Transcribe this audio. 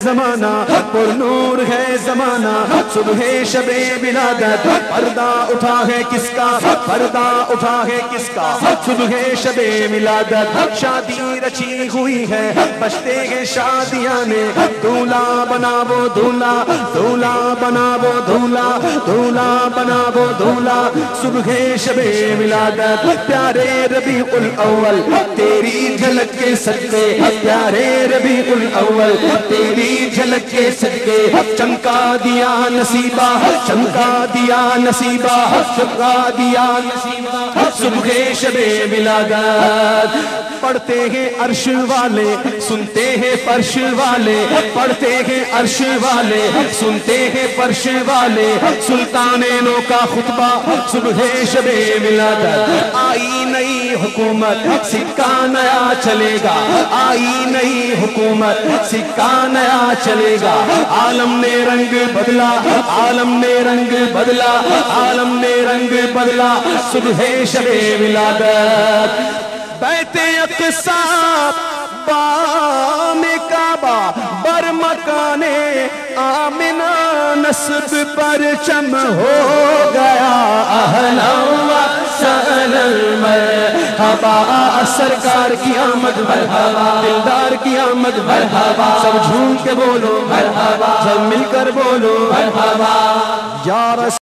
زمانہ پر نور ہے زمانہ صبح شب ولادت پردہ اٹھا ہے کس کا پردہ اٹھا ہے کس کا صبح شب ولادت شادی رچی ہوئی ہے بجتے ہیں شادیاں نے دولہا بنا وہ دولہا دولہا بنا وہ دولہا دولہا بنا وہ دولہا صبح شب ولادت پیارے ربیع الاول تیری جھلک کے صدقے پیارے ربیع الاول تیری جھلک کے صدقے چمکا دیا نصیبہ چمکا دیا نصیبہ چمکا دیا نصیبہ صبح شب ولادت پڑھتے ہیں عرش والے سنتے ہیں فرش والے پڑھتے ہیں عرش والے سنتے ہیں فرش والے سلطانینوں کا خطبہ صبح شب ولادت آئی نئی حکومت سکہ نیا چلے گا آئی نئی حکومت سکہ نیا چلے گا عالم نے رنگ بدلا عالم نے رنگ بدلا عالم نے رنگ بدلا صبح شب ولادت بیت اقصی بام کعبہ بر مکان آمنہ نصب پرچم ہو گیا اہلا و سہلا مرحبا سرکار کی آمد مرحبا دلدار کی آمد مرحبا سب جھوم کے بولو مرحبا سب مل کر بولو مرحبا یا رسول